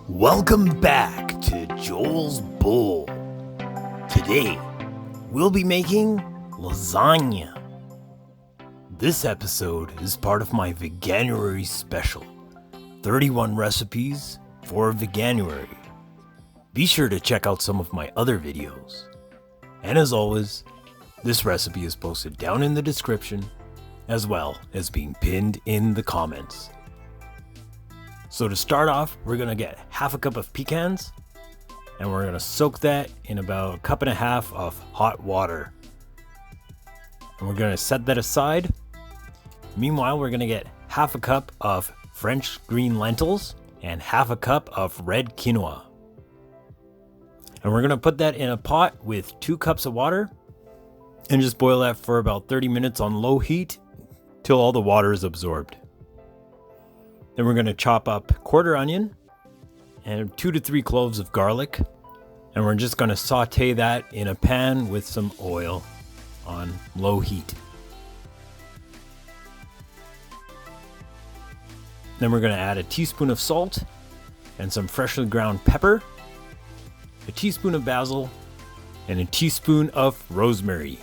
Welcome back to Joel's Bowl. Today, we'll be making lasagna. This episode is part of my Veganuary special, 31 recipes for Veganuary. Be sure to check out some of my other videos. And as always, this recipe is posted down in the description, as well as being pinned in the comments. So to start off, we're going to get half a cup of pecans, and we're going to soak that in about 1.5 cups of hot water. And we're going to set that aside. Meanwhile, we're going to get half a cup of French green lentils and half a cup of red quinoa. And we're going to put that in a pot with 2 cups of water and just boil that for about 30 minutes on low heat till all the water is absorbed. Then we're going to chop up quarter onion and 2 to 3 cloves of garlic. And we're just going to saute that in a pan with some oil on low heat. Then we're going to add a teaspoon of salt and some freshly ground pepper, a teaspoon of basil, and a teaspoon of rosemary.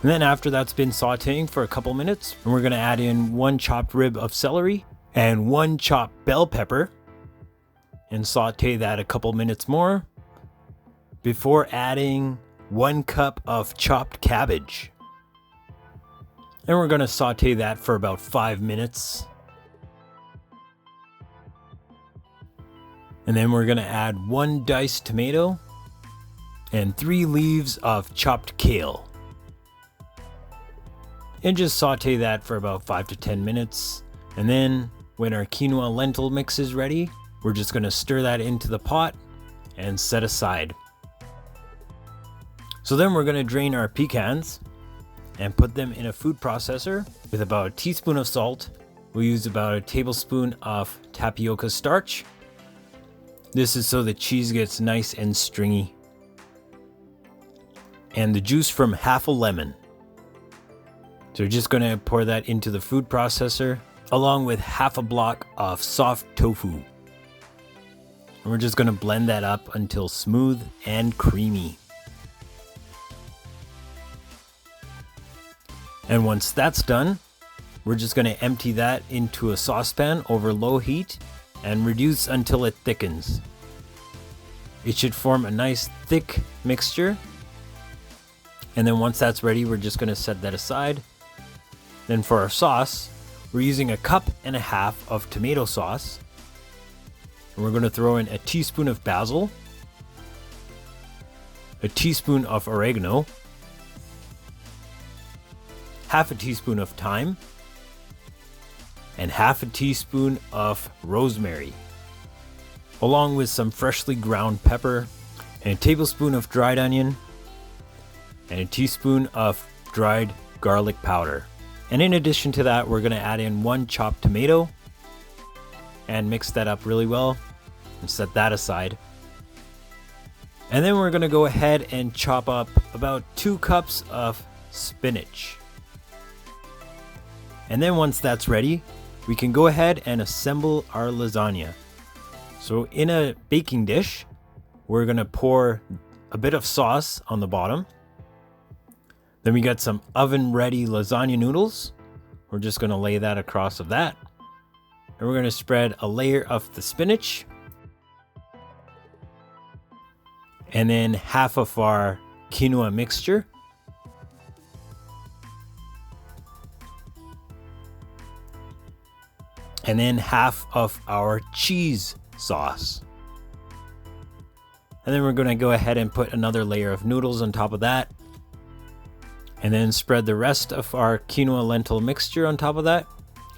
And then after that's been sauteing for a couple minutes, we're going to add in 1 chopped rib of celery and 1 chopped bell pepper and saute that a couple minutes more before adding 1 cup of chopped cabbage. And we're going to saute that for about 5 minutes. And then we're going to add 1 diced tomato and 3 leaves of chopped kale. And just saute that for about 5 to 10 minutes. And then when our quinoa lentil mix is ready, we're just going to stir that into the pot and set aside. So then we're going to drain our pecans and put them in a food processor with about a teaspoon of salt. We'll use about a tablespoon of tapioca starch. This is so the cheese gets nice and stringy. And the juice from half a lemon. So we're just going to pour that into the food processor along with half a block of soft tofu. And we're just going to blend that up until smooth and creamy. And once that's done, we're just going to empty that into a saucepan over low heat and reduce until it thickens. It should form a nice thick mixture. And then once that's ready, we're just going to set that aside. Then for our sauce, we're using 1.5 cups of tomato sauce. And we're going to throw in a teaspoon of basil, a teaspoon of oregano, half a teaspoon of thyme, and half a teaspoon of rosemary, along with some freshly ground pepper, and a tablespoon of dried onion, and a teaspoon of dried garlic powder. And in addition to that, we're going to add in 1 chopped tomato and mix that up really well and set that aside. And then we're going to go ahead and chop up about 2 cups of spinach. And then once that's ready, we can go ahead and assemble our lasagna. So in a baking dish, we're going to pour a bit of sauce on the bottom. Then we got some oven-ready lasagna noodles. We're just going to lay that across of that. And we're going to spread a layer of the spinach. And then half of our quinoa mixture. And then half of our cheese sauce. And then we're going to go ahead and put another layer of noodles on top of that. And then spread the rest of our quinoa lentil mixture on top of that.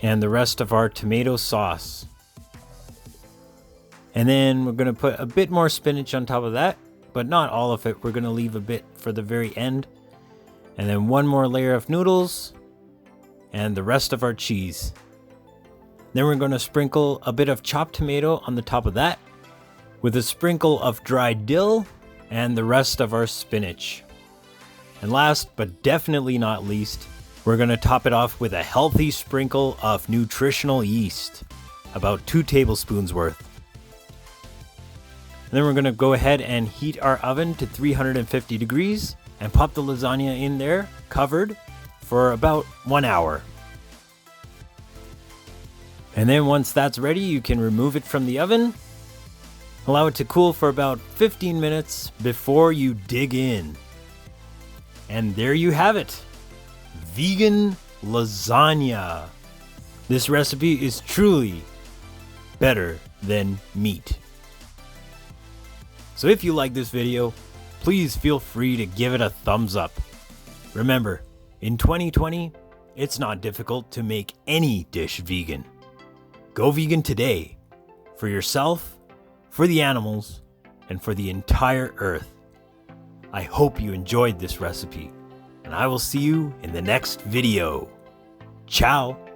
And the rest of our tomato sauce. And then we're going to put a bit more spinach on top of that. But not all of it. We're going to leave a bit for the very end. And then 1 more layer of noodles. And the rest of our cheese. Then we're going to sprinkle a bit of chopped tomato on the top of that. With a sprinkle of dried dill. And the rest of our spinach. And last but definitely not least, we're going to top it off with a healthy sprinkle of nutritional yeast. about 2 tablespoons worth. And then we're going to go ahead and heat our oven to 350 degrees and pop the lasagna in there, covered, for about 1 hour. And then once that's ready, you can remove it from the oven. Allow it to cool for about 15 minutes before you dig in. And there you have it. Vegan lasagna. This recipe is truly better than meat. So if you like this video, please feel free to give it a thumbs up. Remember, in 2020, it's not difficult to make any dish vegan. Go vegan today, for yourself, for the animals, and for the entire earth. I hope you enjoyed this recipe, and I will see you in the next video. Ciao!